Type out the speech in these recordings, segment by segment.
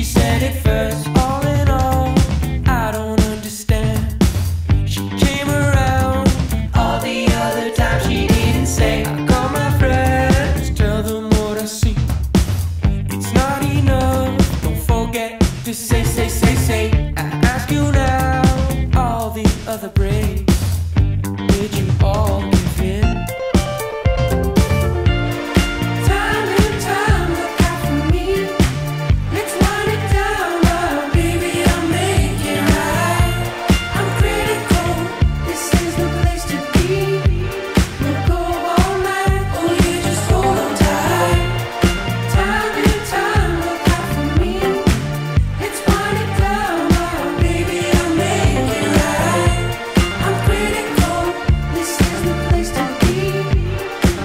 she said it first. All in all, I don't understand. She came around all the other times she didn't say. I call my friends, tell them what I see. It's not enough, don't forget to say. I ask you now, all the other breaks, did you all give in? Time and time, look out for me. Let's wind it down now, baby, I'll make it right. I'm critical, this is the place to be. We'll go all night, oh yeah, just hold on tight. Time and time, look out for me. Let's wind it down now, baby, I'll make it right. I'm critical, this is the place to be.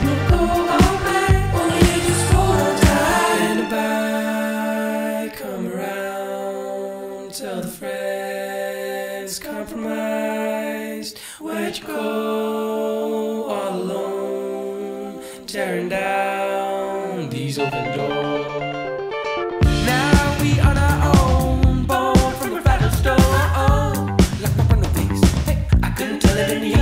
We'll go all night, oh yeah, just hold on tight. And a bike, come around, tell the friends, compromised. Where'd you go, all alone, tearing down these open doors? Now we on our own, born from a rattled stone. Oh, like my front of these. Hey, I couldn't tell it in the